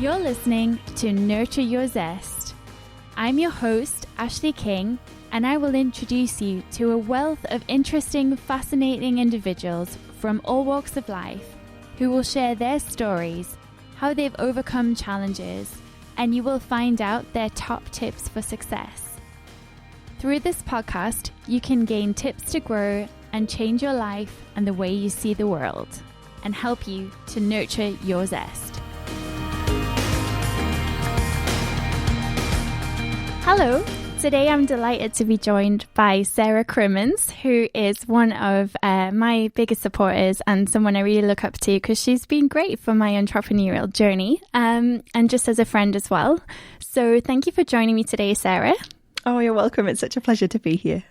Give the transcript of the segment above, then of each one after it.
You're listening to Nurture Your Zest. I'm your host, Ashleigh King, and I will introduce you to a wealth of interesting, fascinating individuals from all walks of life who will share their stories, how they've overcome challenges, and you will find out their top tips for success. Through this podcast, you can gain tips to grow and change your life and the way you see the world, and help you to nurture your zest. Hello, today I'm delighted to be joined by Sarah Crimmens, who is one of my biggest supporters and someone I really look up to because she's been great for my entrepreneurial journey and just as a friend as well. So thank you for joining me today, Sarah. Oh, you're welcome. It's such a pleasure to be here.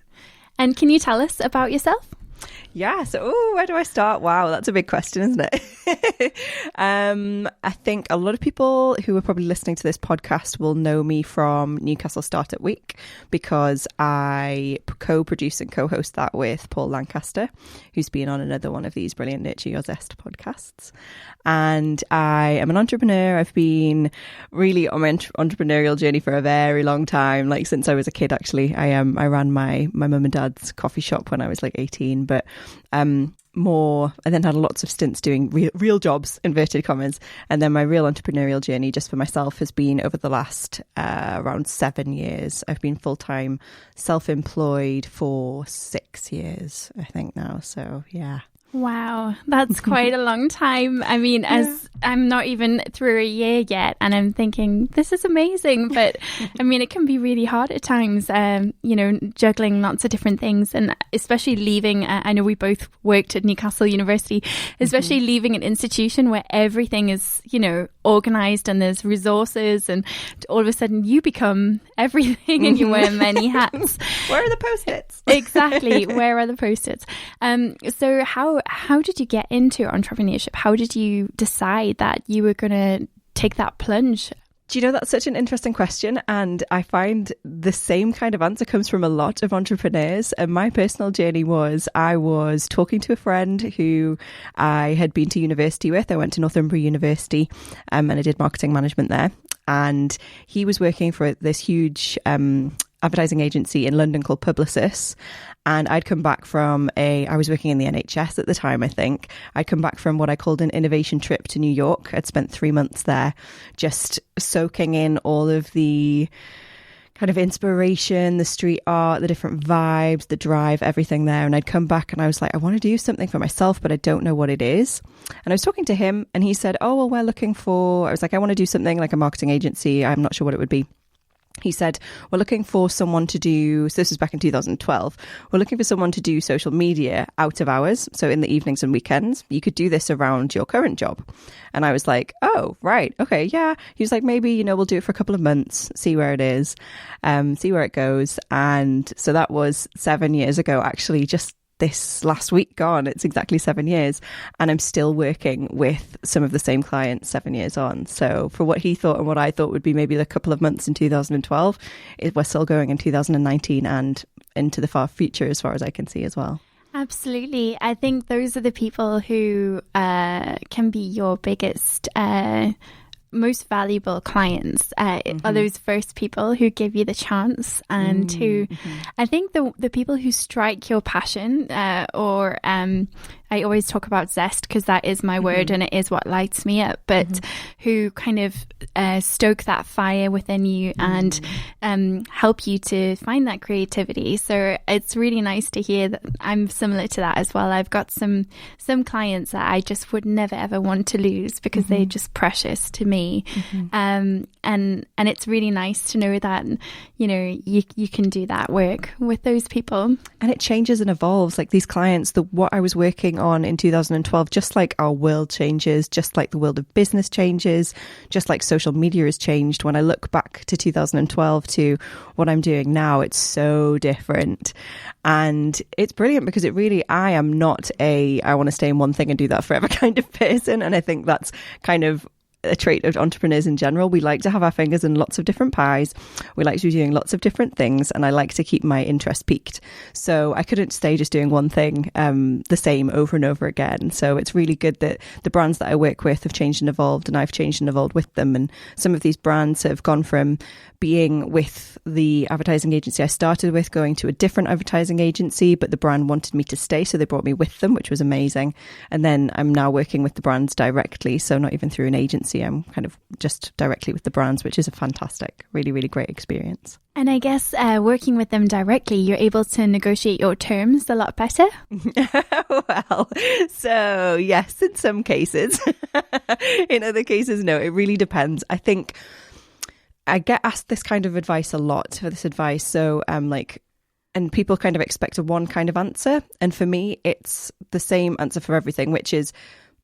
And can you tell us about yourself? Yeah. So, where do I start? Wow, that's a big question, isn't it? I think a lot of people who are probably listening to this podcast will know me from Newcastle Startup Week because I co-produce and co-host that with Paul Lancaster, who's been on another one of these brilliant Nurture Your Zest podcasts. And I am an entrepreneur. I've been really on my entrepreneurial journey for a very long time, like since I was a kid, actually. I ran my mum and dad's coffee shop when I was like 18, but I then had lots of stints doing real jobs, inverted commas. And then my real entrepreneurial journey just for myself has been over the last around 7 years. I've been full-time self-employed for 6 years, I think now. So, yeah. Wow, that's quite a long time. I mean, as I'm not even through a year yet and I'm thinking, this is amazing. But I mean, it can be really hard at times, juggling lots of different things and especially leaving. I know we both worked at Newcastle University, especially leaving an institution where everything is, organized and there's resources and all of a sudden you become everything and you wear many hats. Where are the Post-its? Exactly. Where are the Post-its? So how did you get into entrepreneurship? How did you decide that you were going to take that plunge? Do you know, that's such an interesting question, and I find the same kind of answer comes from a lot of entrepreneurs. And my personal journey was, I was talking to a friend who I had been to university with. I went to Northumbria University and I did marketing management there. And he was working for this huge advertising agency in London called Publicis. And I'd come back from I was working in the NHS at the time, I think. I'd come back from what I called an innovation trip to New York. I'd spent 3 months there just soaking in all of the kind of inspiration, the street art, the different vibes, the drive, everything there. And I'd come back and I was like, I want to do something for myself, but I don't know what it is. And I was talking to him and he said, oh, well, we're looking for, I was like, I want to do something like a marketing agency. I'm not sure what it would be. He said, we're looking for someone to do, so this was back in 2012, we're looking for someone to do social media out of hours, so in the evenings and weekends. You could do this around your current job. And I was like, oh, right, okay, yeah. He was like, maybe, we'll do it for a couple of months, see where it is, see where it goes. And so that was 7 years ago, actually, just this last week gone. It's exactly 7 years and I'm still working with some of the same clients 7 years on. So for what he thought and what I thought would be maybe a couple of months in 2012, we're still going in 2019 and into the far future as far as I can see as well. Absolutely. I think those are the people who can be your biggest most valuable clients are those first people who give you the chance and who I think the people who strike your passion or I always talk about Zest because that is my word and it is what lights me up, but who kind of stoke that fire within you and help you to find that creativity. So it's really nice to hear that I'm similar to that as well. I've got some clients that I just would never ever want to lose because they're just precious to me. And it's really nice to know that, you can do that work with those people. And it changes and evolves. Like these clients, what I was working on in 2012, just like our world changes, just like the world of business changes, just like social media has changed. When I look back to 2012 to what I'm doing now, it's so different. And it's brilliant because I am not I want to stay in one thing and do that forever kind of person. And I think that's kind of a trait of entrepreneurs in general. We like to have our fingers in lots of different pies. We like to be doing lots of different things, and I like to keep my interest peaked. So I couldn't stay just doing one thing the same over and over again. So it's really good that the brands that I work with have changed and evolved, and I've changed and evolved with them. And some of these brands have gone from being with the advertising agency I started with, going to a different advertising agency, but the brand wanted me to stay, so they brought me with them, which was amazing. And then I'm now working with the brands directly, so not even through an agency. I'm kind of just directly with the brands, which is a fantastic, really, really great experience. And I guess working with them directly, you're able to negotiate your terms a lot better? Well, so yes, in some cases. In other cases, no, it really depends. I think I get asked this kind of advice a lot, for this advice. So and people kind of expect a one kind of answer. And for me, it's the same answer for everything, which is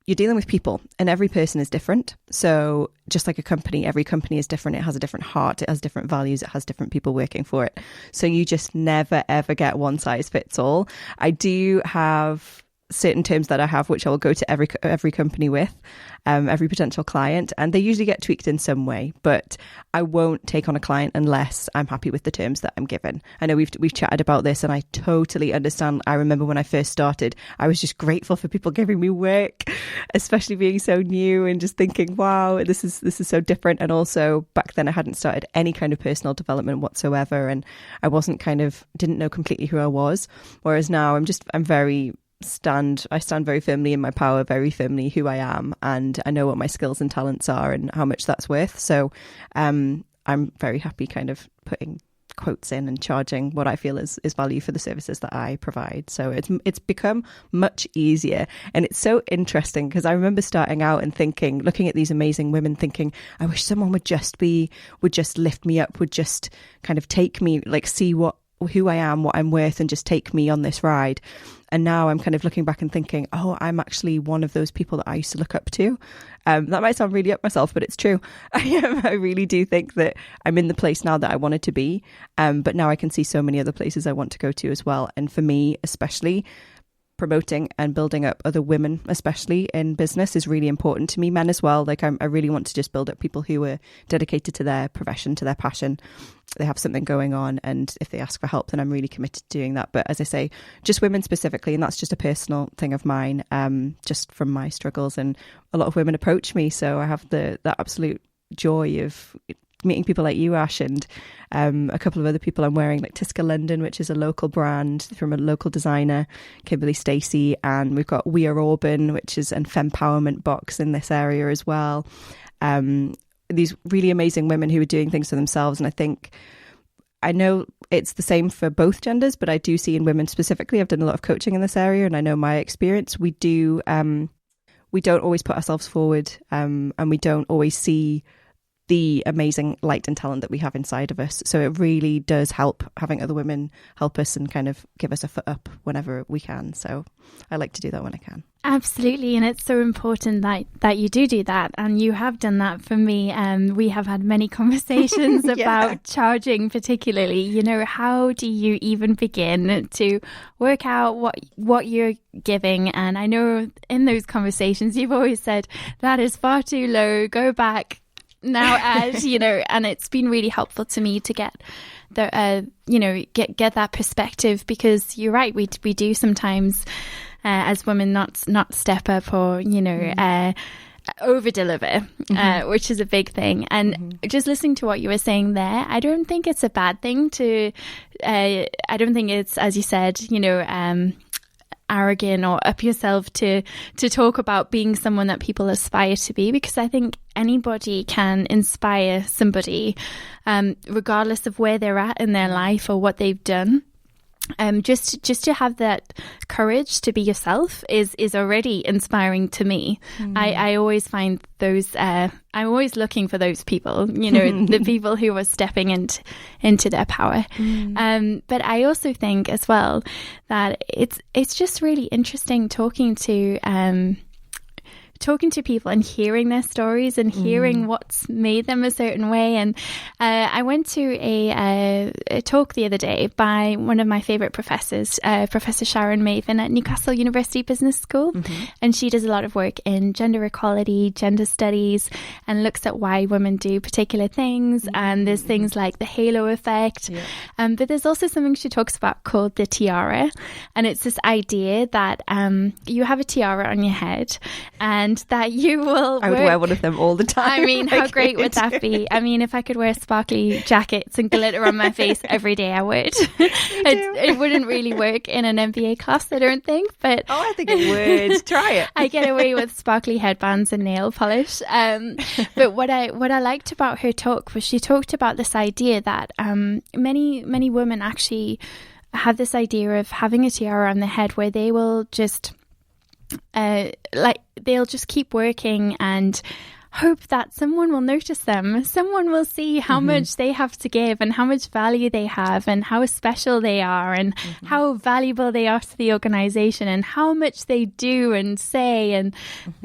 you're dealing with people and every person is different. So just like a company, every company is different. It has a different heart. It has different values. It has different people working for it. So you just never, ever get one size fits all. I do have certain terms that I have, which I will go to every company with, every potential client, and they usually get tweaked in some way, but I won't take on a client unless I'm happy with the terms that I'm given. I know we've chatted about this, and I totally understand. I remember when I first started, I was just grateful for people giving me work, especially being so new and just thinking, wow, this is so different. And also back then I hadn't started any kind of personal development whatsoever, and I didn't know completely who I was. Whereas now I stand very firmly in my power, very firmly who I am, and I know what my skills and talents are and how much that's worth. So I'm very happy kind of putting quotes in and charging what I feel is value for the services that I provide. So it's become much easier, and it's so interesting because I remember starting out and thinking, looking at these amazing women, thinking, I wish someone would just lift me up, would just kind of take me, like see who I am, what I'm worth, and just take me on this ride. And now I'm kind of looking back and thinking, oh, I'm actually one of those people that I used to look up to. That might sound really up myself, but it's true. I really do think that I'm in the place now that I wanted to be. But now I can see so many other places I want to go to as well. And for me, especially, promoting and building up other women, especially in business, is really important to me. Men as well. Like I really want to just build up people who are dedicated to their profession, to their passion. They have something going on, and if they ask for help, then I'm really committed to doing that. But as I say, just women specifically, and that's just a personal thing of mine, just from my struggles. And a lot of women approach me, so I have that absolute joy of meeting people like you, Ash, and a couple of other people I'm wearing, like Tisca London, which is a local brand from a local designer, Kimberly Stacey, and we've got We Are Auburn, which is an fempowerment box in this area as well. These really amazing women who are doing things for themselves. And I know it's the same for both genders, but I do see in women specifically, I've done a lot of coaching in this area, and I know my experience, we don't always put ourselves forward, and we don't always see the amazing light and talent that we have inside of us. So it really does help having other women help us and kind of give us a foot up whenever we can. So I like to do that when I can. Absolutely. And it's so important that you do that. And you have done that for me. We have had many conversations about charging, particularly, how do you even begin to work out what you're giving? And I know in those conversations, you've always said that is far too low, go back now, and it's been really helpful to me to get get that perspective, because you're right, we do sometimes as women not step up or over deliver, which is a big thing. And just listening to what you were saying there, I don't think it's a bad thing to I don't think it's, as you said, arrogant or up yourself to talk about being someone that people aspire to be, because I think anybody can inspire somebody, regardless of where they're at in their life or what they've done. Just to have that courage to be yourself is already inspiring to me. I always find those, I'm always looking for those people, the people who are stepping into their power. But I also think as well that it's just really interesting talking to talking to people and hearing their stories and hearing what's made them a certain way. And I went to a talk the other day by one of my favourite professors, Professor Sharon Maven at Newcastle University Business School. And she does a lot of work in gender equality, gender studies, and looks at why women do particular things. And there's things like the halo effect. But there's also something she talks about called the tiara. And it's this idea that you have a tiara on your head and that you will I would wear one of them all the time. I mean, how great would that be? I mean, if I could wear sparkly jackets and glitter on my face every day, I would. It wouldn't really work in an MBA class, I don't think. But I think it would. Try it. I get away with sparkly headbands and nail polish. But what I liked about her talk was she talked about this idea that many women actually have this idea of having a tiara on their head where they will just they'll just keep working and hope that someone will notice them. Someone will see how much they have to give and how much value they have and how special they are and how valuable they are to the organization and how much they do and say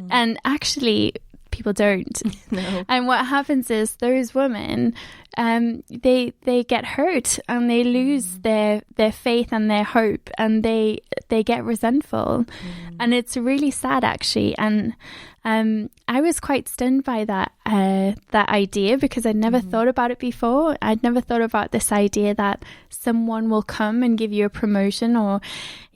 and actually people don't. No. And what happens is those women they get hurt and they lose their faith and their hope and they get resentful. And it's really sad, actually. And I was quite stunned by that idea because I'd never thought about it before. I'd never thought about this idea that someone will come and give you a promotion or,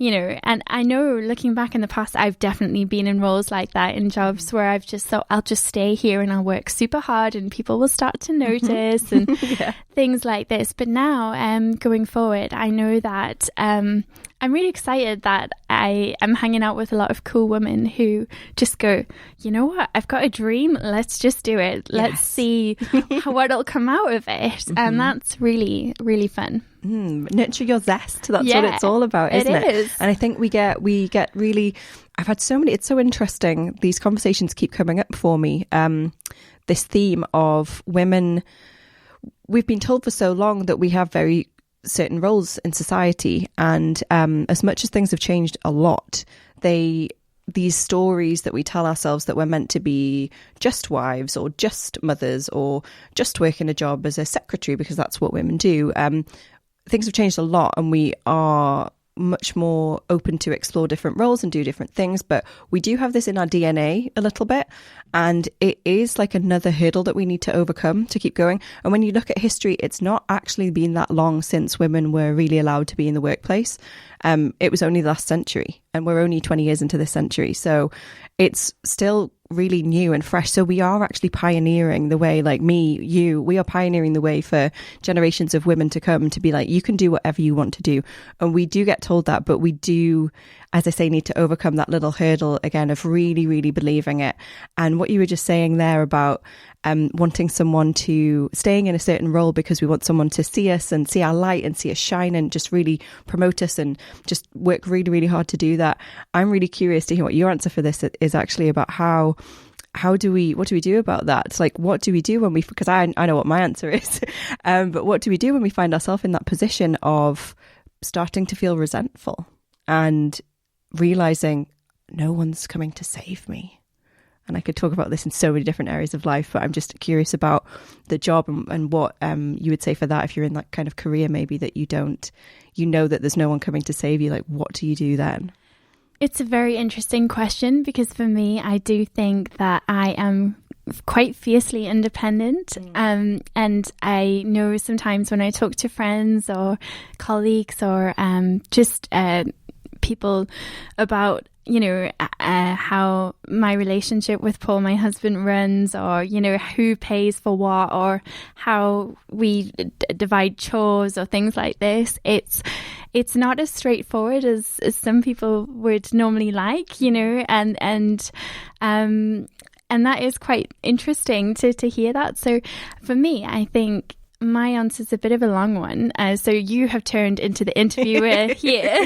and I know looking back in the past, I've definitely been in roles like that in jobs where I've just thought I'll just stay here and I'll work super hard and people will start to notice and things like this. But now going forward, I know that I'm really excited that I am hanging out with a lot of cool women who just go, you know what, I've got a dream, let's just do it. Let's see what'll come out of it. And that's really, really fun. Nurture your zest. That's what it's all about, isn't it? And I think we get really, I've had so many, it's so interesting. These conversations keep coming up for me. This theme of women, we've been told for so long that we have very certain roles in society, and as much as things have changed a lot, these stories that we tell ourselves that we're meant to be just wives or just mothers or just work in a job as a secretary because that's what women do, things have changed a lot and we are much more open to explore different roles and do different things. But we do have this in our DNA a little bit, and it is like another hurdle that we need to overcome to keep going. And when you look at history, it's not actually been that long since women were really allowed to be in the workplace. It was only last century, and we're only 20 years into this century, so it's still really new and fresh. So we are actually pioneering the way, like we are pioneering the way for generations of women to come to be like, you can do whatever you want to do. And we do get told that, but we do, as I say, need to overcome that little hurdle again of really, really believing it. And what you were just saying there about wanting someone to staying in a certain role because we want someone to see us and see our light and see us shine and just really promote us and just work really, really hard to do that. I'm really curious to hear what your answer for this is actually about. What do we do about that? It's like, what do we do when because I know what my answer is, but what do we do when we find ourselves in that position of starting to feel resentful and realizing no one's coming to save me? And I could talk about this in so many different areas of life, but I'm just curious about the job and what you would say for that if you're in that kind of career maybe that you know that there's no one coming to save you. Like, what do you do then? It's a very interesting question because for me, I do think that I am quite fiercely independent. And I know sometimes when I talk to friends or colleagues or just people about how my relationship with Paul, my husband, runs, or who pays for what, or how we divide chores or things like this. It's not as straightforward as some people would normally like, and that is quite interesting to hear that. So for me, I think my answer is a bit of a long one. So you have turned into the interviewer here.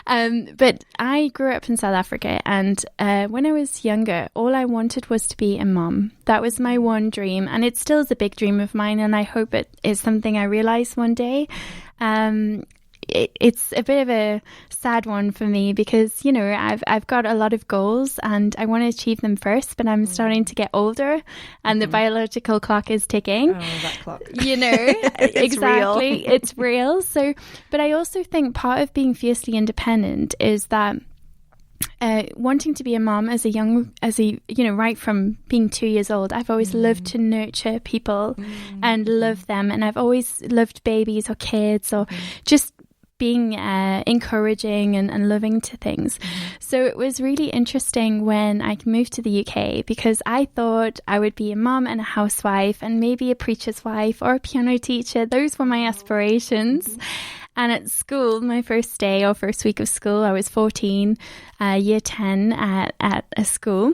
But I grew up in South Africa, and when I was younger, all I wanted was to be a mom. That was my one dream, and it still is a big dream of mine, and I hope it is something I realize one day. it's a bit of a sad one for me because, you know, I've got a lot of goals and I want to achieve them first, but I'm starting to get older and the biological clock is ticking. Oh, that clock. You know, exactly. Real. It's real. So, but I also think part of being fiercely independent is that wanting to be a mom right from being 2 years old, I've always loved to nurture people and love them. And I've always loved babies or kids or just being encouraging and loving to things. So it was really interesting when I moved to the UK because I thought I would be a mom and a housewife and maybe a preacher's wife or a piano teacher. Those were my aspirations. And at school, my first day or first week of school, I was 14, year 10 at a school.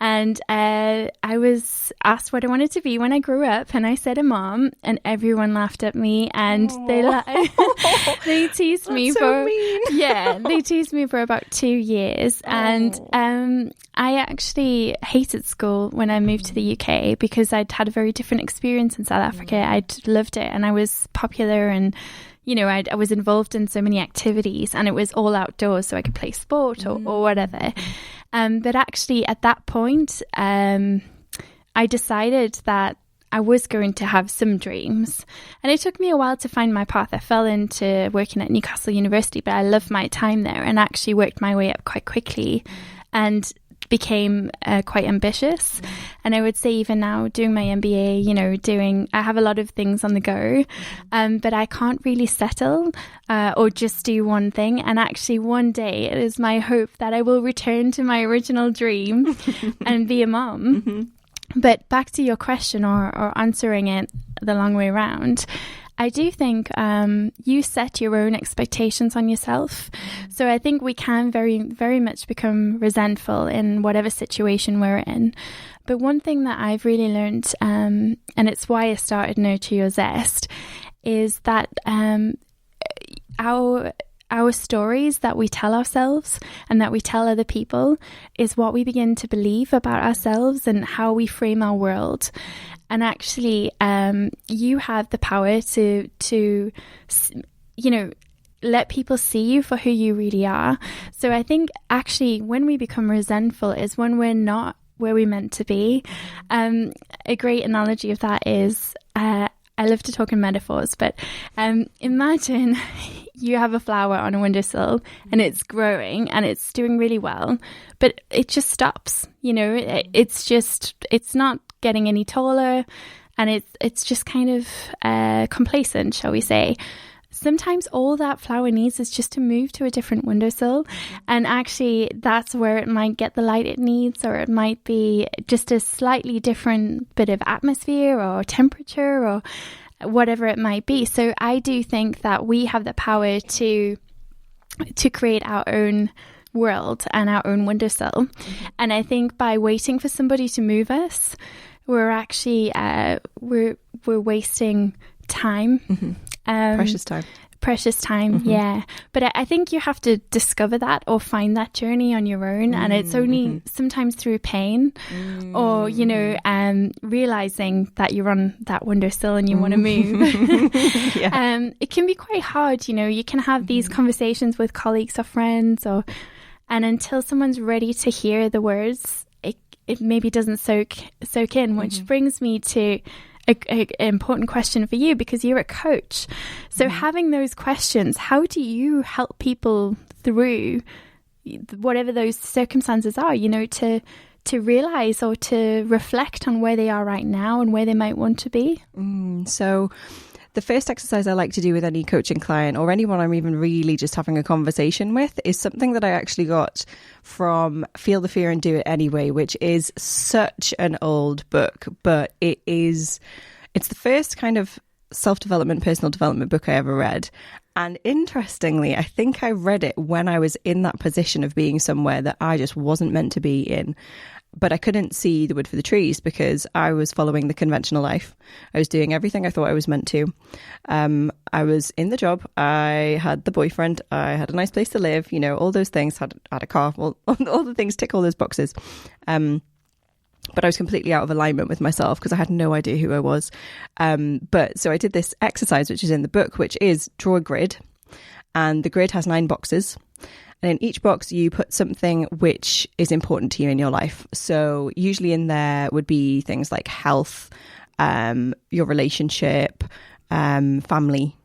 And I was asked what I wanted to be when I grew up. And I said a mom, and everyone laughed at me. And they teased me they teased me for about 2 years. And I actually hated school when I moved to the UK because I'd had a very different experience in South Africa. I'd loved it and I was popular and, you know, I was involved in so many activities and it was all outdoors so I could play sport or whatever. But actually at that point, I decided that I was going to have some dreams. And it took me a while to find my path. I fell into working at Newcastle University, but I loved my time there and actually worked my way up quite quickly and became quite ambitious. And I would say even now doing my MBA, you know, I have a lot of things on the go, but I can't really settle or just do one thing. And actually one day it is my hope that I will return to my original dream and be a mom. But back to your question or answering it the long way around, I do think you set your own expectations on yourself. So I think we can very, very much become resentful in whatever situation we're in. But one thing that I've really learned, and it's why I started Nurture Your Zest, is that our stories that we tell ourselves and that we tell other people is what we begin to believe about ourselves and how we frame our world. And actually, you have the power to, you know, let people see you for who you really are. So I think actually when we become resentful is when we're not where we're meant to be. A great analogy of that is, I love to talk in metaphors, but imagine you have a flower on a windowsill and it's growing and it's doing really well, but it just stops. You know, it's not getting any taller and it's just kind of complacent, shall we say. Sometimes all that flower needs is just to move to a different windowsill, and actually that's where it might get the light it needs, or it might be just a slightly different bit of atmosphere or temperature or whatever it might be. So I do think that we have the power to create our own world and our own windowsill. And I think by waiting for somebody to move us, we're actually we're wasting time. Precious time, yeah. But I think you have to discover that or find that journey on your own, and it's only sometimes through pain or, you know, realizing that you're on that windowsill and you want to move. It can be quite hard, you know. You can have these conversations with colleagues or friends, and until someone's ready to hear the words, it maybe doesn't soak in, which brings me to an important question for you, because you're a coach. So having those questions, how do you help people through whatever those circumstances are, you know, to realize or to reflect on where they are right now and where they might want to be? So the first exercise I like to do with any coaching client or anyone I'm even really just having a conversation with is something that I actually got from Feel the Fear and Do It Anyway, which is such an old book, but it's the first kind of self-development, personal development book I ever read. And interestingly, I think I read it when I was in that position of being somewhere that I just wasn't meant to be in. But I couldn't see the wood for the trees because I was following the conventional life. I was doing everything I thought I was meant to. I was in the job. I had the boyfriend. I had a nice place to live. You know, all those things. Had a car. All the things tick all those boxes. But I was completely out of alignment with myself because I had no idea who I was. But so I did this exercise, which is in the book, which is draw a grid. And the grid has 9 boxes. And in each box, you put something which is important to you in your life. So usually in there would be things like health, your relationship, family,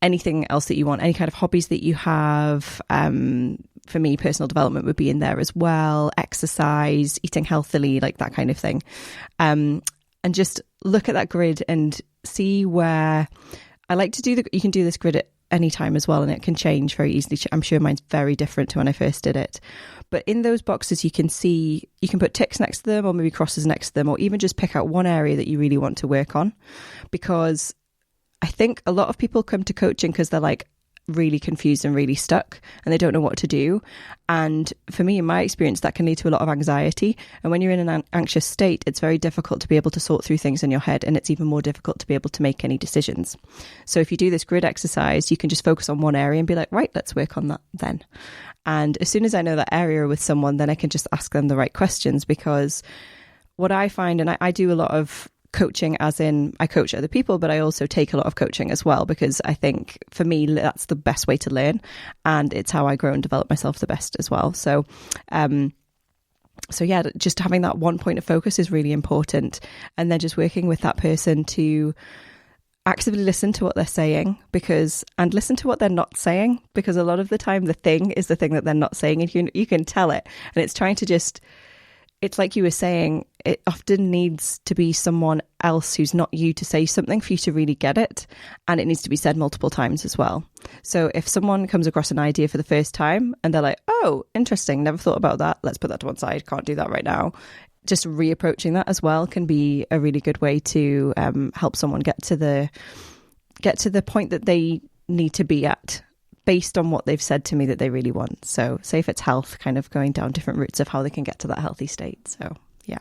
anything else that you want, any kind of hobbies that you have. For me, personal development would be in there as well, exercise, eating healthily, like that kind of thing. And just look at that grid and see where I like to do you can do this grid at any time as well, and it can change very easily. I'm sure mine's very different to when I first did it. But in those boxes, you can put ticks next to them or maybe crosses next to them, or even just pick out one area that you really want to work on. Because I think a lot of people come to coaching because they're like really confused and really stuck and they don't know what to do. And for me, in my experience, that can lead to a lot of anxiety. And when you're in an anxious state, it's very difficult to be able to sort through things in your head, and it's even more difficult to be able to make any decisions. So if you do this grid exercise, you can just focus on one area and be like, right, let's work on that then. And as soon as I know that area with someone, then I can just ask them the right questions. Because what I find, and I do a lot of coaching, as in I coach other people, but I also take a lot of coaching as well, because I think for me that's the best way to learn, and it's how I grow and develop myself the best as well. So yeah, just having that one point of focus is really important, and then just working with that person to actively listen to what they're saying, and listen to what they're not saying, because a lot of the time the thing is the thing that they're not saying, and you can tell it, and it's trying to just, it's like you were saying, it often needs to be someone else who's not you to say something for you to really get it. And it needs to be said multiple times as well. So if someone comes across an idea for the first time and they're like, oh, interesting, never thought about that, let's put that to one side, can't do that right now. Just reapproaching that as well can be a really good way to help someone get to the point that they need to be at, based on what they've said to me that they really want. So say if it's health, kind of going down different routes of how they can get to that healthy state. So yeah.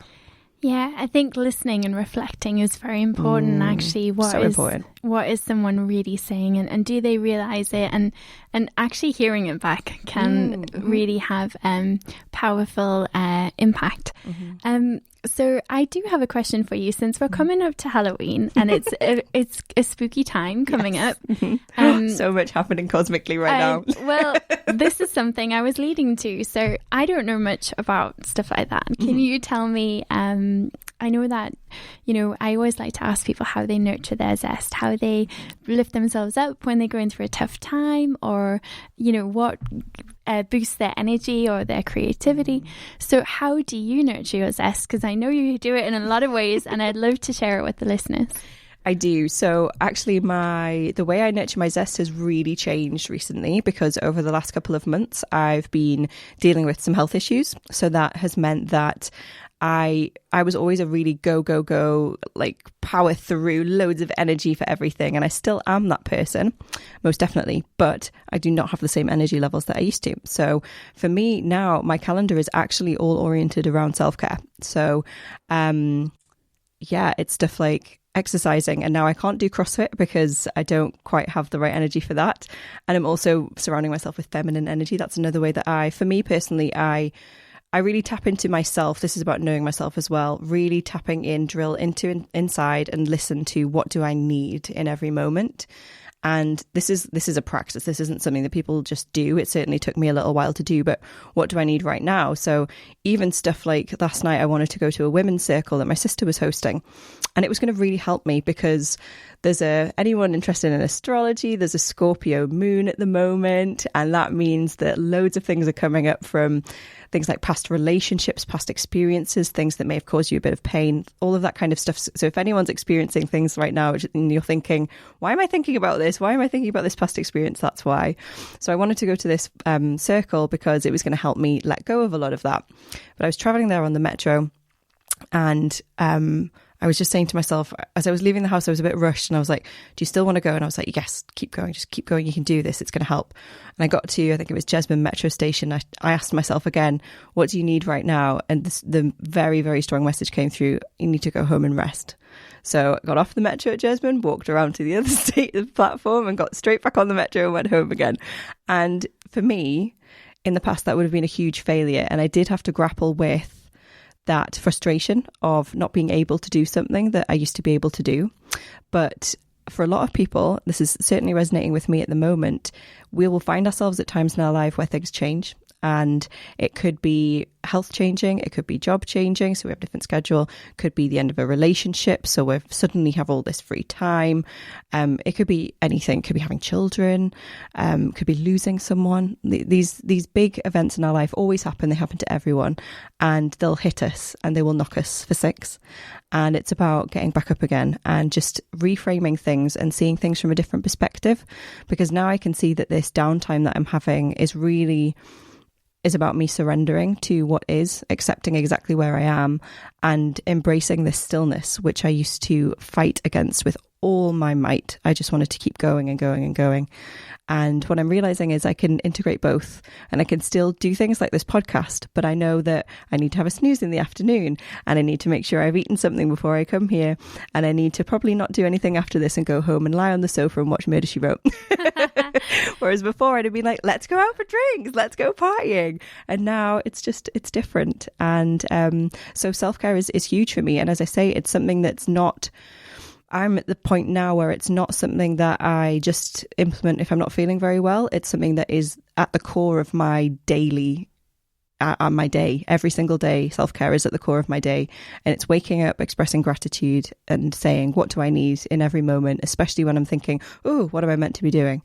Yeah, I think listening and reflecting is very important. Actually, what is someone really saying, and do they realize it? And actually hearing it back can really have powerful impact. So I do have a question for you, since we're coming up to Halloween and it's a spooky time coming up. So much happening cosmically right now. Well, this is something I was leading to. So I don't know much about stuff like that. Can you tell me, I know that, I always like to ask people how they nurture their zest, how they lift themselves up when they're going through a tough time, or, what boosts their energy or their creativity. So how do you nurture your zest? Because I know you do it in a lot of ways, and I'd love to share it with the listeners. I do. So actually the way I nurture my zest has really changed recently, because over the last couple of months I've been dealing with some health issues. So that has meant that I was always a really go, like power through, loads of energy for everything. And I still am that person, most definitely. But I do not have the same energy levels that I used to. So for me now, my calendar is actually all oriented around self-care. So it's stuff like exercising. And now I can't do CrossFit because I don't quite have the right energy for that. And I'm also surrounding myself with feminine energy. That's another way that for me personally, I really tap into myself. This is about knowing myself as well. Really tapping in, drill into inside and listen to what do I need in every moment. And this is a practice. This isn't something that people just do. It certainly took me a little while to do, but what do I need right now? So even stuff like last night, I wanted to go to a women's circle that my sister was hosting, and it was going to really help me because there's anyone interested in astrology, there's a Scorpio moon at the moment, and that means that loads of things are coming up, from things like past relationships, past experiences, things that may have caused you a bit of pain, all of that kind of stuff. So if anyone's experiencing things right now and you're thinking, why am I thinking about this? Why am I thinking about this past experience? That's why. So I wanted to go to this circle because it was going to help me let go of a lot of that. But I was traveling there on the metro, and I was just saying to myself, as I was leaving the house, I was a bit rushed, and I was like, do you still want to go? And I was like, yes, keep going, just keep going. You can do this. It's going to help. And I got to, I think it was Jesmond metro station. I asked myself again, what do you need right now? And the very, very strong message came through. You need to go home and rest. So I got off the metro at Jesmond, walked around to the other state of the platform, and got straight back on the metro and went home again. And for me, in the past, that would have been a huge failure. And I did have to grapple with that frustration of not being able to do something that I used to be able to do. But for a lot of people, this is certainly resonating with me at the moment, we will find ourselves at times in our life where things change. And it could be health changing, it could be job changing, so we have a different schedule, could be the end of a relationship, so we suddenly have all this free time. It could be anything, could be having children, could be losing someone. These big events in our life always happen, they happen to everyone, and they'll hit us and they will knock us for six. And it's about getting back up again and just reframing things and seeing things from a different perspective, because now I can see that this downtime that I'm having is about me surrendering to what is, accepting exactly where I am, and embracing this stillness, which I used to fight against with all my might. I just wanted to keep going and going and going. And what I'm realizing is I can integrate both, and I can still do things like this podcast, but I know that I need to have a snooze in the afternoon, and I need to make sure I've eaten something before I come here, and I need to probably not do anything after this and go home and lie on the sofa and watch Murder, She Wrote. Whereas before I'd have been like, let's go out for drinks, let's go partying. And now it's different. And so self-care is huge for me. And as I say, it's something that's not... I'm at the point now where it's not something that I just implement if I'm not feeling very well. It's something that is at the core of my daily, my day. Every single day, self-care is at the core of my day. And it's waking up, expressing gratitude and saying, what do I need in every moment, especially when I'm thinking, oh, what am I meant to be doing?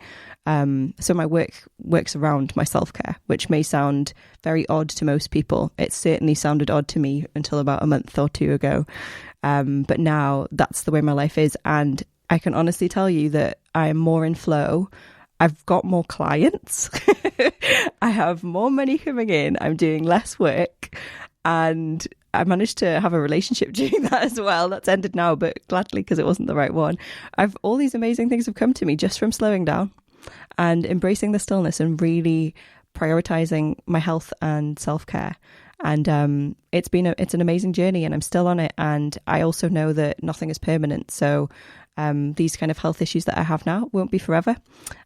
So my work works around my self-care, which may sound very odd to most people. It certainly sounded odd to me until about a month or two ago. But now that's the way my life is. And I can honestly tell you that I am more in flow. I've got more clients. I have more money coming in. I'm doing less work. And I managed to have a relationship doing that as well. That's ended now, but gladly, because it wasn't the right one. All these amazing things have come to me just from slowing down and embracing the stillness and really prioritizing my health and self-care. And it's an amazing journey, and I'm still on it. And I also know that nothing is permanent. So these kind of health issues that I have now won't be forever.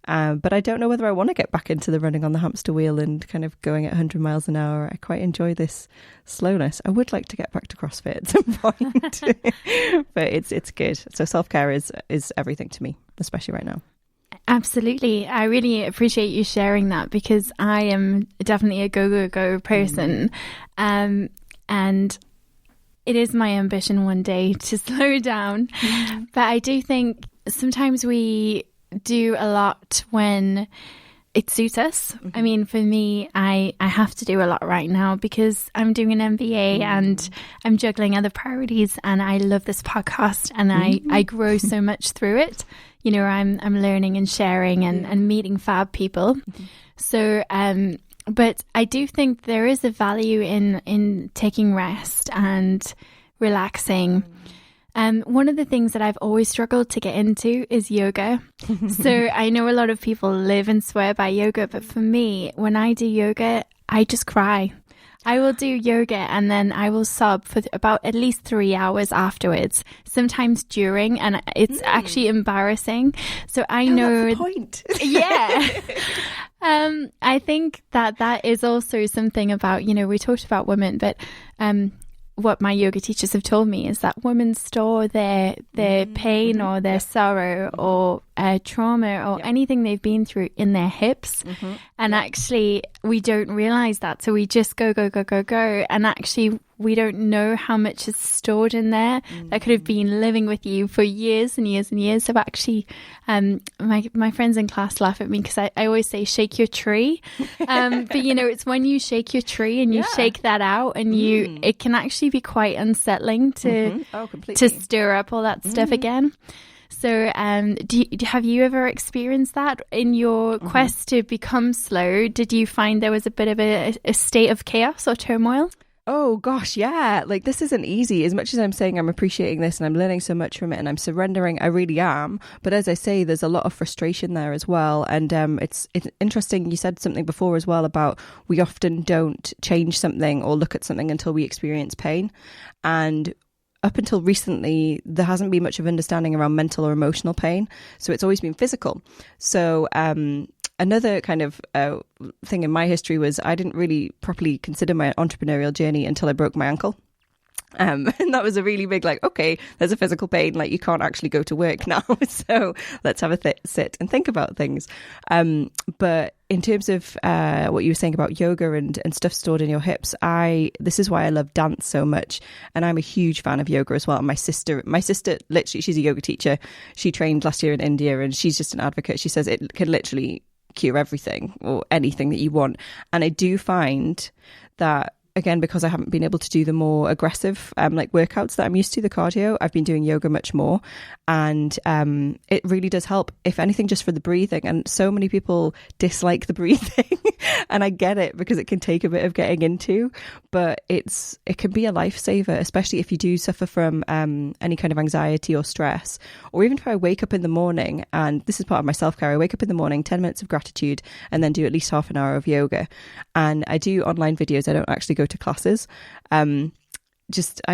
But I don't know whether I want to get back into the running on the hamster wheel and kind of going at 100 miles an hour. I quite enjoy this slowness. I would like to get back to CrossFit at some point, but it's good. So self-care is everything to me, especially right now. Absolutely. I really appreciate you sharing that, because I am definitely a go person. And it is my ambition one day to slow down. But I do think sometimes we do a lot when it suits us. I mean, for me, I have to do a lot right now because I'm doing an MBA and I'm juggling other priorities, and I love this podcast, and I grow so much through it. You know, I'm learning and sharing and meeting fab people. So, but I do think there is a value in taking rest and relaxing. One of the things that I've always struggled to get into is yoga. So I know a lot of people live and swear by yoga, but for me, when I do yoga, I just cry. I will do yoga and then I will sob for about at least 3 hours afterwards, sometimes during, and it's actually embarrassing. So I know... That's the point. Yeah. I think that is also something about, you know, we talked about women, but what my yoga teachers have told me is that women store their pain or their sorrow or trauma or anything they've been through in their hips. And actually, we don't realize that. So we just go. And actually, we don't know how much is stored in there that could have been living with you for years and years and years. So actually, my friends in class laugh at me because I always say, shake your tree. But, you know, it's when you shake your tree and you shake that out and it can actually be quite unsettling to stir up all that stuff again. So have you ever experienced that in your quest to become slow? Did you find there was a bit of a state of chaos or turmoil? Oh gosh, yeah. Like, this isn't easy. As much as I'm saying I'm appreciating this and I'm learning so much from it and I'm surrendering, I really am. But as I say, there's a lot of frustration there as well. And it's interesting. You said something before as well about we often don't change something or look at something until we experience pain. And up until recently, there hasn't been much of understanding around mental or emotional pain. So it's always been physical. So another kind of thing in my history was I didn't really properly consider my entrepreneurial journey until I broke my ankle. And that was a really big, like, okay, there's a physical pain, like you can't actually go to work now. So let's have a sit and think about things. But in terms of what you were saying about yoga and stuff stored in your hips, this is why I love dance so much. And I'm a huge fan of yoga as well. And my sister, literally, she's a yoga teacher. She trained last year in India, and she's just an advocate. She says it can literally cure everything or anything that you want. And I do find that, again, because I haven't been able to do the more aggressive like workouts that I'm used to, the cardio, I've been doing yoga much more. And it really does help, if anything, just for the breathing. And so many people dislike the breathing. And I get it, because it can take a bit of getting into. But it can be a lifesaver, especially if you do suffer from any kind of anxiety or stress. Or even if I wake up in the morning, and this is part of my self-care, I wake up in the morning, 10 minutes of gratitude, and then do at least half an hour of yoga. And I do online videos. I don't actually go to classes. I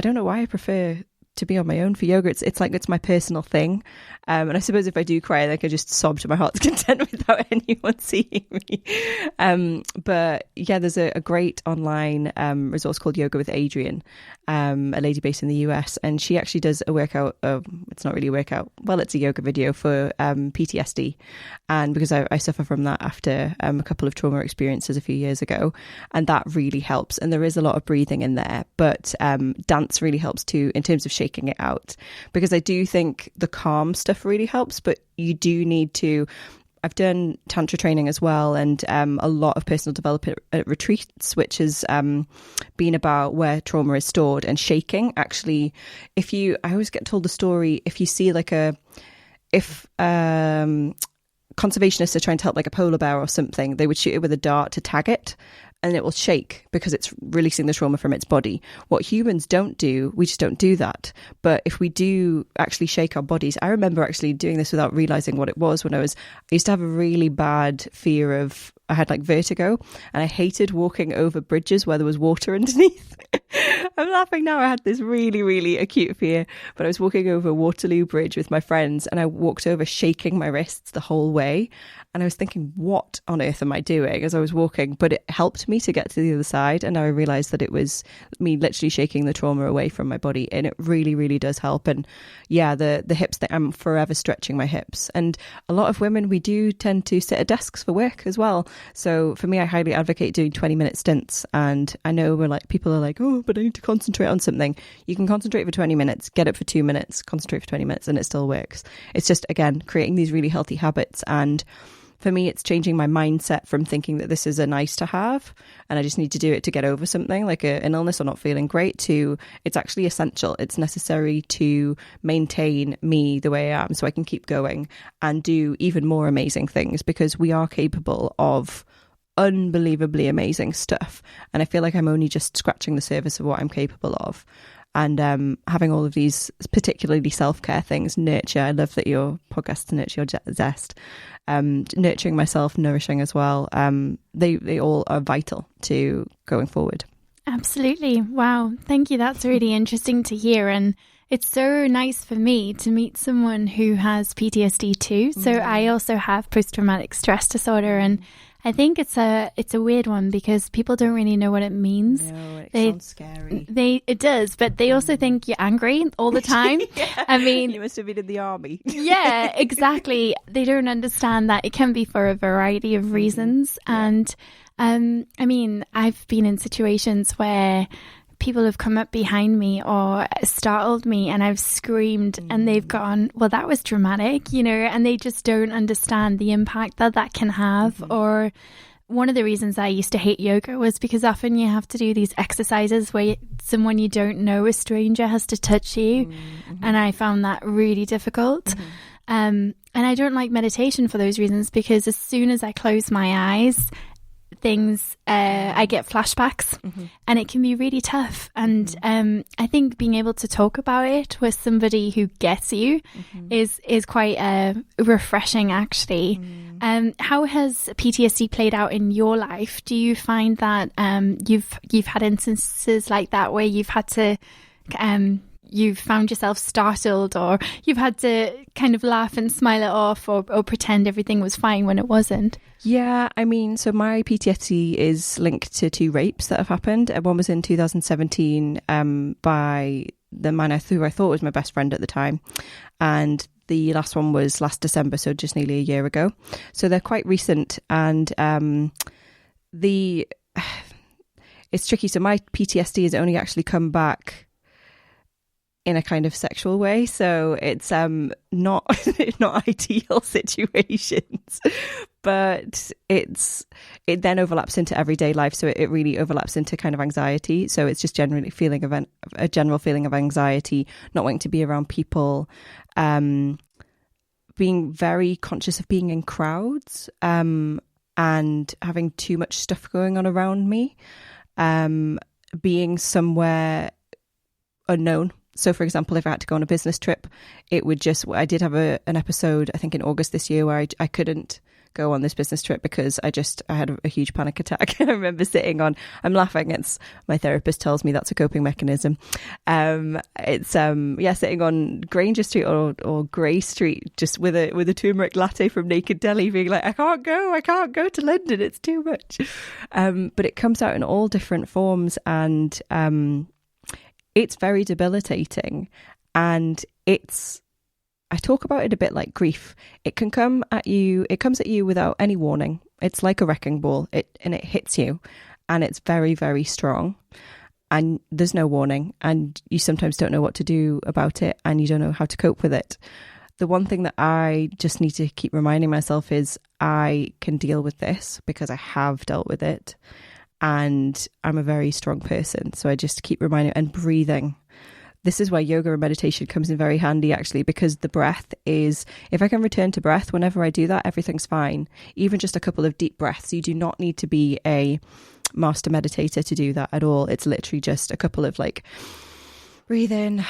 don't know why I prefer to be on my own for yoga. It's like it's my personal thing. And I suppose if I do cry, I can just sob to my heart's content without anyone seeing me. But yeah, there's a great online resource called Yoga with Adriene, a lady based in the US, and she actually does a workout of, it's not really a workout, well, it's a yoga video for PTSD. And because I suffer from that after a couple of trauma experiences a few years ago, and that really helps. And there is a lot of breathing in there, but dance really helps too, in terms of shaking it out, because I do think the calm stuff really helps, but you do need to. I've done tantra training as well, and a lot of personal development retreats, which has been about where trauma is stored and shaking. Actually, I always get told the story, if you see if conservationists are trying to help like a polar bear or something, they would shoot it with a dart to tag it, and it will shake because it's releasing the trauma from its body. What humans don't do, we just don't do that. But if we do actually shake our bodies, I remember actually doing this without realizing what it was when I used to have a really bad fear of, I had like vertigo, and I hated walking over bridges where there was water underneath. I'm laughing now. I had this really, really acute fear, but I was walking over Waterloo Bridge with my friends, and I walked over shaking my wrists the whole way. And I was thinking, what on earth am I doing as I was walking? But it helped me to get to the other side. And now I realized that it was me literally shaking the trauma away from my body. And it really, really does help. And yeah, the hips, I'm forever stretching my hips. And a lot of women, we do tend to sit at desks for work as well. So for me, I highly advocate doing 20-minute stints. And I know people are like, oh, but I need to concentrate on something. You can concentrate for 20 minutes, get up for 2 minutes, concentrate for 20 minutes, and it still works. It's just, again, creating these really healthy habits. And for me, it's changing my mindset from thinking that this is a nice to have and I just need to do it to get over something like an illness or not feeling great, to it's actually essential. It's necessary to maintain me the way I am so I can keep going and do even more amazing things, because we are capable of unbelievably amazing stuff. And I feel like I'm only just scratching the surface of what I'm capable of. And having all of these, particularly self-care things, nurture. I love that your podcasts nurture your Zest. Nurturing myself, nourishing as well. They all are vital to going forward. Absolutely. Wow. Thank you. That's really interesting to hear. And it's so nice for me to meet someone who has PTSD too. So I also have post-traumatic stress disorder, and I think it's a weird one because people don't really know what it means. No, it sounds scary. It does, but they also think you're angry all the time. Yeah. I mean, you must have been in the army. Yeah, exactly. They don't understand that it can be for a variety of reasons. And I mean, I've been in situations where people have come up behind me or startled me and I've screamed and they've gone, well, that was dramatic, and they just don't understand the impact that can have. Or one of the reasons I used to hate yoga was because often you have to do these exercises where someone you don't know, a stranger, has to touch you. And I found that really difficult. And I don't like meditation for those reasons, because as soon as I close my eyes, I get flashbacks, and it can be really tough. And I think being able to talk about it with somebody who gets you is quite refreshing, actually. How has PTSD played out in your life? Do you find that you've had instances like that where you've had to you've found yourself startled, or you've had to kind of laugh and smile it off, or pretend everything was fine when it wasn't? Yeah, I mean, so my PTSD is linked to 2 rapes that have happened. One was in 2017 by the man who I thought was my best friend at the time. And the last one was last December, so just nearly a year ago. So they're quite recent. And it's tricky. So my PTSD has only actually come back in a kind of sexual way. So it's not ideal situations, but it then overlaps into everyday life. So it really overlaps into kind of anxiety. So it's just generally a general feeling of anxiety, not wanting to be around people, being very conscious of being in crowds, and having too much stuff going on around me, being somewhere unknown. So, for example, if I had to go on a business trip, I did have an episode, I think in August this year, where I couldn't go on this business trip because I had a huge panic attack. I remember I'm laughing. My therapist tells me that's a coping mechanism. Sitting on Granger Street or Grey Street, just with a turmeric latte from Naked Deli, being like, I can't go to London. It's too much. But it comes out in all different forms, and it's very debilitating, and I talk about it a bit like grief. It comes at you without any warning. It's like a wrecking ball, and it hits you, and it's very, very strong, and there's no warning, and you sometimes don't know what to do about it, and you don't know how to cope with it. The one thing that I just need to keep reminding myself is I can deal with this because I have dealt with it. And I'm a very strong person. So I just keep reminding, and breathing. This is where yoga and meditation comes in very handy, actually, because the breath is, if I can return to breath, whenever I do that, everything's fine. Even just a couple of deep breaths. You do not need to be a master meditator to do that at all. It's literally just a couple of breathe in,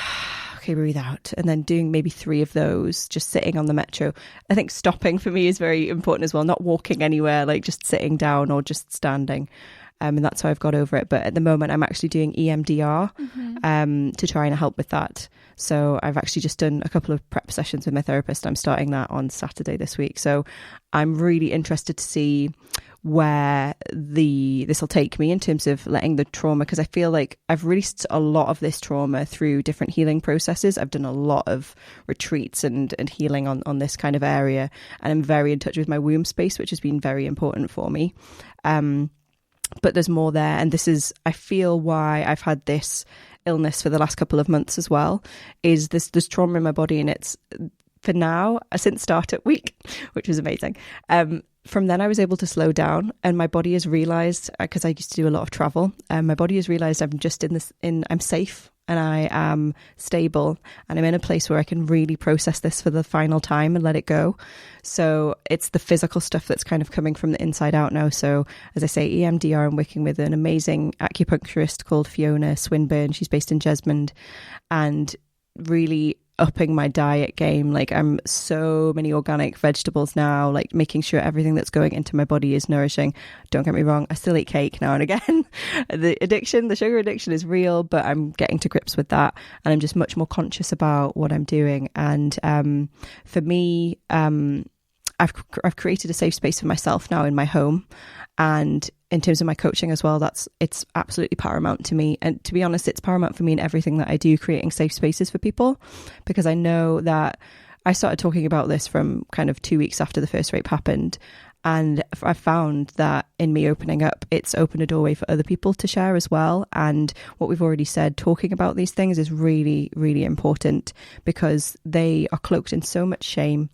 okay, breathe out, and then doing maybe 3 of those, just sitting on the metro. I think stopping for me is very important as well, not walking anywhere, just sitting down or just standing. And that's how I've got over it. But at the moment, I'm actually doing EMDR to try and help with that. So I've actually just done a couple of prep sessions with my therapist. I'm starting that on Saturday this week. So I'm really interested to see where this will take me in terms of letting the trauma, because I feel like I've released a lot of this trauma through different healing processes. I've done a lot of retreats and healing on this kind of area. And I'm very in touch with my womb space, which has been very important for me. But there's more there. And this is, I feel, why I've had this illness for the last couple of months as well, is there's trauma in my body. And it's, for now, since startup week, which was amazing. From then I was able to slow down, and my body has realised, because I used to do a lot of travel, my body has realised I'm just I'm safe, and I am stable, and I'm in a place where I can really process this for the final time and let it go. So it's the physical stuff that's kind of coming from the inside out now. So as I say, EMDR, I'm working with an amazing acupuncturist called Fiona Swinburne. She's based in Jesmond, and really upping my diet game. I'm so many organic vegetables now, making sure everything that's going into my body is nourishing. Don't get me wrong, I still eat cake now and again. The sugar addiction is real, but I'm getting to grips with that, and I'm just much more conscious about what I'm doing. And for me, I've created a safe space for myself now in my home, and in terms of my coaching as well, it's absolutely paramount to me. And to be honest, it's paramount for me in everything that I do, creating safe spaces for people, because I know that I started talking about this from kind of 2 weeks after the first rape happened. And I found that in me opening up, it's opened a doorway for other people to share as well. And what we've already said, talking about these things is really, really important, because they are cloaked in so much shame.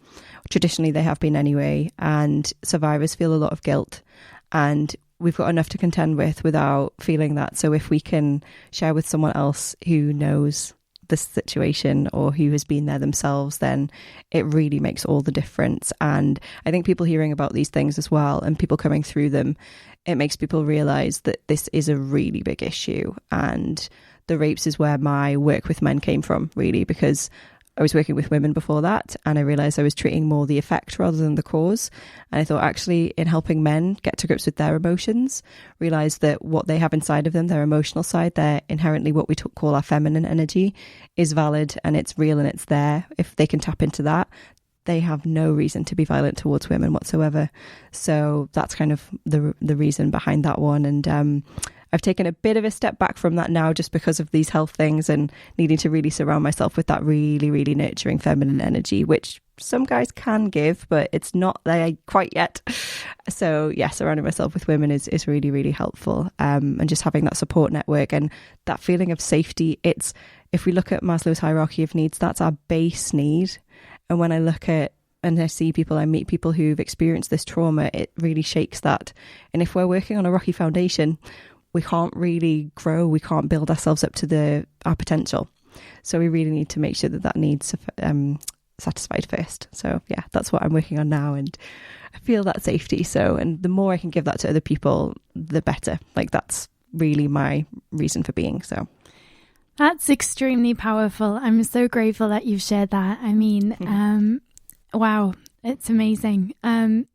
Traditionally, they have been anyway. And survivors feel a lot of guilt. And we've got enough to contend with without feeling that. So if we can share with someone else who knows this situation or who has been there themselves, then it really makes all the difference. And I think people hearing about these things as well, and people coming through them, it makes people realize that this is a really big issue. And the rapes is where my work with men came from, really, because I was working with women before that, and I realized I was treating more the effect rather than the cause. And I thought, actually, in helping men get to grips with their emotions, realize that what they have inside of them, their emotional side, they're inherently what we call our feminine energy, is valid and it's real and it's there. If they can tap into that, they have no reason to be violent towards women whatsoever. So that's kind of the reason behind that one. And I've taken a bit of a step back from that now, just because of these health things and needing to really surround myself with that really, really nurturing feminine energy, which some guys can give, but it's not there quite yet. So yeah, surrounding myself with women is really, really helpful. And just having that support network and that feeling of safety. It's, if we look at Maslow's hierarchy of needs, that's our base need. And when I look at and I see people, I meet people who've experienced this trauma, it really shakes that. And if we're working on a rocky foundation, we can't really grow, we can't build ourselves up to our potential. So we really need to make sure that needs satisfied first. So yeah, that's what I'm working on now, and I feel that safety. So, and the more I can give that to other people, the better. Like, that's really my reason for being. So that's extremely powerful. I'm so grateful that you've shared that. I mean, wow, it's amazing. And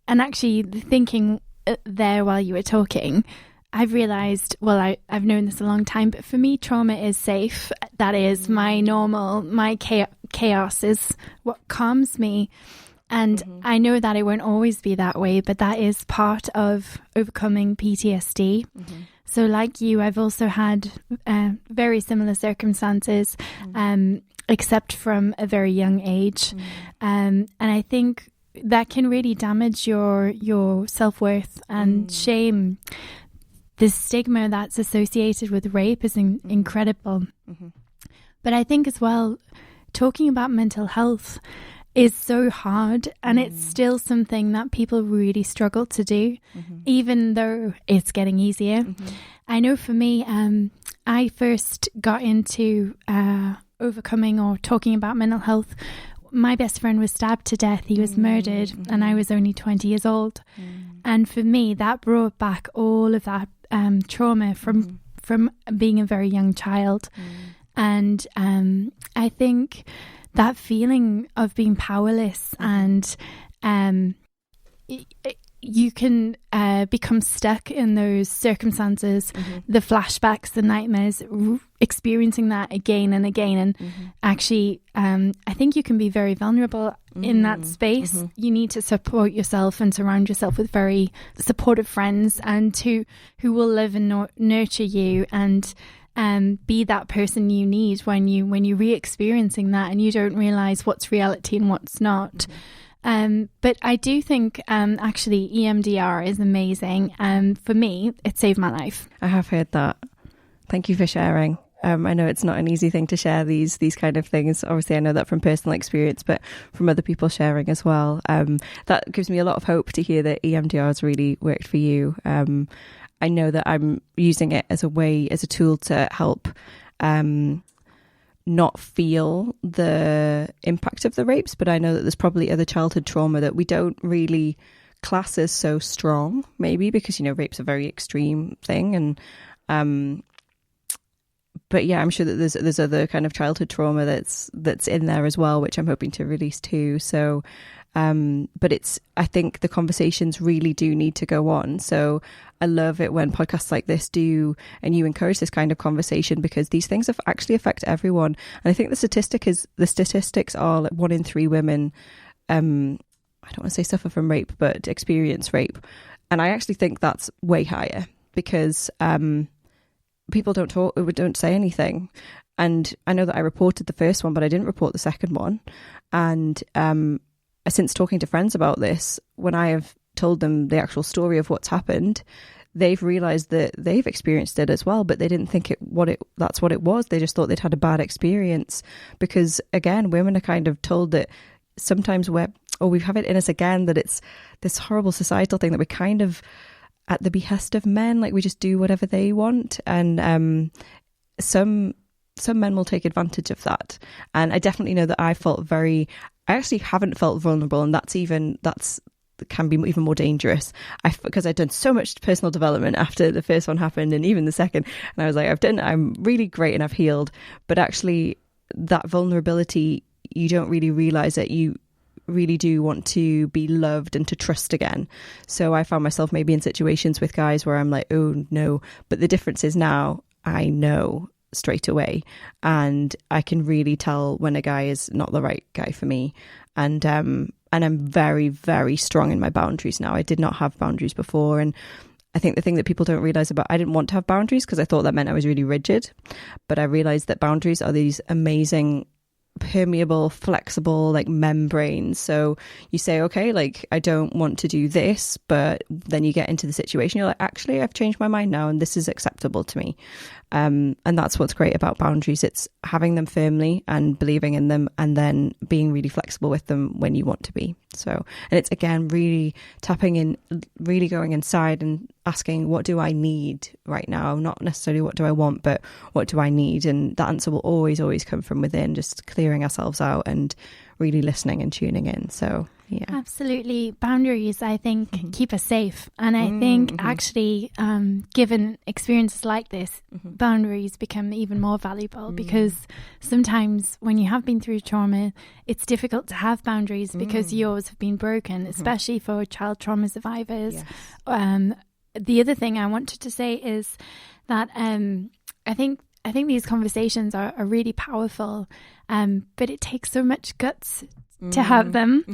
actually thinking there while you were talking, I've realised, well, I've known this a long time, but for me, trauma is safe. That is my normal, my chaos is what calms me. And I know that it won't always be that way, but that is part of overcoming PTSD. So like you, I've also had very similar circumstances, except from a very young age. And I think that can really damage your self-worth and shame. The stigma that's associated with rape is incredible. But I think as well, talking about mental health is so hard, and it's still something that people really struggle to do, even though it's getting easier. I know for me, I first got into overcoming or talking about mental health. My best friend was stabbed to death. He was murdered, and I was only 20 years old. And for me, that brought back all of that trauma from being a very young child. And I think that feeling of being powerless and you can become stuck in those circumstances, the flashbacks, the nightmares, experiencing that again and again. And actually, I think you can be very vulnerable in that space. You need to support yourself and surround yourself with very supportive friends, and who will live and nurture you and be that person you need when you're re-experiencing that and you don't realize what's reality and what's not. But I do think actually EMDR is amazing. For me, it saved my life. I have heard that. Thank you for sharing. I know it's not an easy thing to share these kind of things. Obviously, I know that from personal experience, but from other people sharing as well. That gives me a lot of hope to hear that EMDR has really worked for you. I know that I'm using it as a tool to help not feel the impact of the rapes, but I know that there's probably other childhood trauma that we don't really class as so strong, maybe because, rape's a very extreme thing. And but yeah, I'm sure that there's other kind of childhood trauma that's in there as well, which I'm hoping to release too. So but I think the conversations really do need to go on. So I love it when podcasts like this do, and you encourage this kind of conversation, because these things actually affect everyone. And I think the statistics are like 1 in 3 women, I don't want to say suffer from rape, but experience rape. And I actually think that's way higher because people don't say anything. And I know that I reported the first one, but I didn't report the second one. And since talking to friends about this, when I have told them the actual story of what's happened, they've realized that they've experienced it as well, but they didn't think that's what it was. They just thought they'd had a bad experience, because again, women are kind of told that sometimes we have it in us again, that it's this horrible societal thing that we kind of at the behest of men, like we just do whatever they want. And some men will take advantage of that. And I definitely know that I actually haven't felt vulnerable, and that can be even more dangerous. Because I'd done so much personal development after the first one happened, and even the second, and I was like, I'm really great and I've healed. But actually, that vulnerability, you don't really realize that you really do want to be loved and to trust again. So I found myself maybe in situations with guys where I'm like, oh no, but the difference is now I know straight away, and I can really tell when a guy is not the right guy for me. And I'm very, very strong in my boundaries now. I did not have boundaries before, and I think the thing that people don't realize about, I didn't want to have boundaries because I thought that meant I was really rigid, but I realized that boundaries are these amazing, permeable, flexible, like membranes. So you say, okay, like I don't want to do this, but then you get into the situation, you're like, actually I've changed my mind now and this is acceptable to me. And that's what's great about boundaries. It's having them firmly and believing in them, and then being really flexible with them when you want to be. So, and it's again really tapping in, really going inside and asking, what do I need right now? Not necessarily what do I want, but what do I need? And that answer will always come from within, just clearing ourselves out and really listening and tuning in. So yeah, absolutely. Boundaries, I think, keep us safe. And I think actually, given experiences like this, boundaries become even more valuable, because sometimes when you have been through trauma, it's difficult to have boundaries because yours have been broken, especially for child trauma survivors. Yes. The other thing I wanted to say is that I think these conversations are really powerful, but it takes so much guts to have them.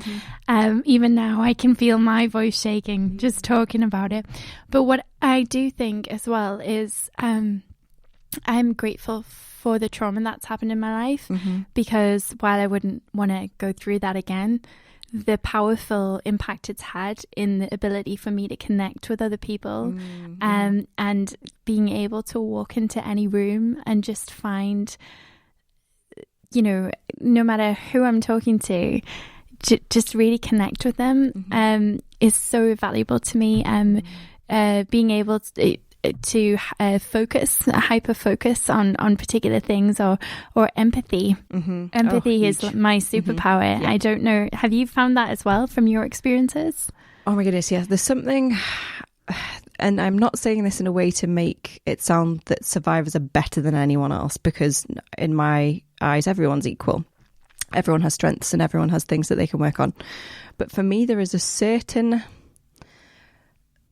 Even now I can feel my voice shaking just talking about it. But what I do think as well is I'm grateful for the trauma that's happened in my life, because while I wouldn't want to go through that again, the powerful impact it's had in the ability for me to connect with other people, and being able to walk into any room and just find, you know, no matter who I'm talking to, just really connect with them is so valuable to me. Being able to hyper focus on particular things, or empathy. Empathy is my superpower. I don't know, have you found that as well from your experiences? Oh my goodness, yes. There's something, and I'm not saying this in a way to make it sound that survivors are better than anyone else, because in my eyes everyone's equal. Everyone has strengths and everyone has things that they can work on. But for me, there is a certain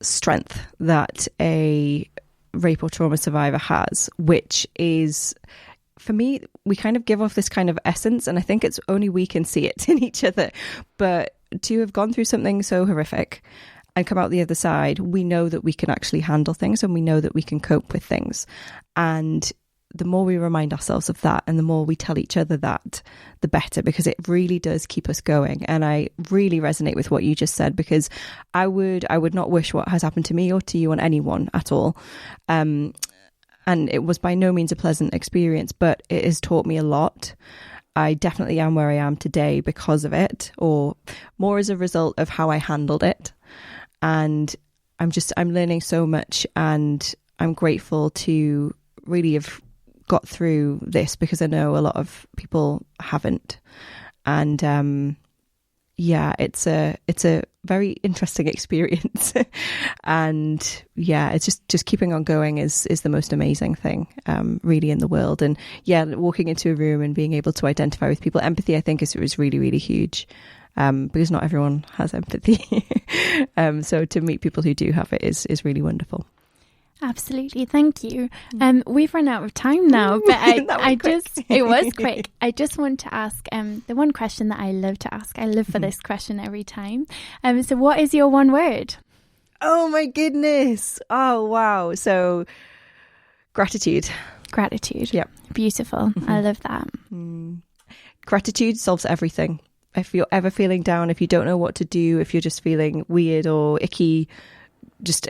strength that a rape or trauma survivor has, which is, for me, we kind of give off this kind of essence, and I think it's only we can see it in each other. But to have gone through something so horrific and come out the other side, we know that we can actually handle things, and we know that we can cope with things. And the more we remind ourselves of that, and the more we tell each other that, the better, because it really does keep us going. And I really resonate with what you just said, because I would not wish what has happened to me or to you on anyone at all. And it was by no means a pleasant experience, but it has taught me a lot. I definitely am where I am today because of it, or more as a result of how I handled it. And I'm learning so much, and I'm grateful to really have got through this, because I know a lot of people haven't. And yeah, it's a very interesting experience. And yeah, it's just keeping on going is the most amazing thing really in the world. And yeah, walking into a room and being able to identify with people, empathy I think is really, really huge, because not everyone has empathy. So to meet people who do have it is really wonderful. Absolutely, thank you. We've run out of time now, but it was quick. I just want to ask the one question that I love to ask. I live for this question every time. So what is your one word? Oh my goodness. Oh wow. So gratitude. Yeah. Beautiful. I love that. Gratitude solves everything. If you're ever feeling down, if you don't know what to do, if you're just feeling weird or icky, just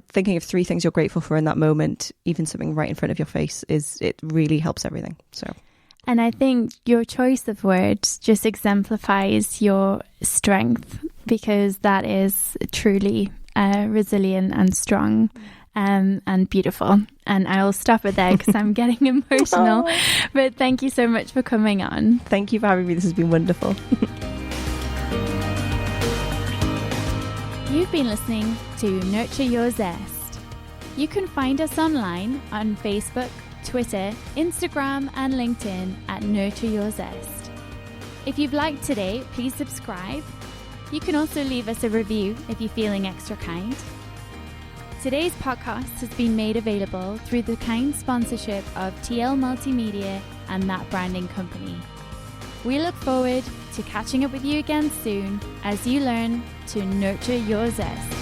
thinking of 3 things you're grateful for in that moment, even something right in front of your face, it really helps everything. So, and I think your choice of words just exemplifies your strength, because that is truly resilient and strong and beautiful. And I'll stop it there because I'm getting emotional. But thank you so much for coming on. Thank you for having me. This has been wonderful. You've been listening to Nurture Your Zest. You can find us online on Facebook, Twitter, Instagram, and LinkedIn at Nurture Your Zest. If you've liked today, please subscribe. You can also leave us a review if you're feeling extra kind. Today's podcast has been made available through the kind sponsorship of TL Multimedia and That Branding Company. We look forward to catching up with you again soon as you learn to nurture your zest.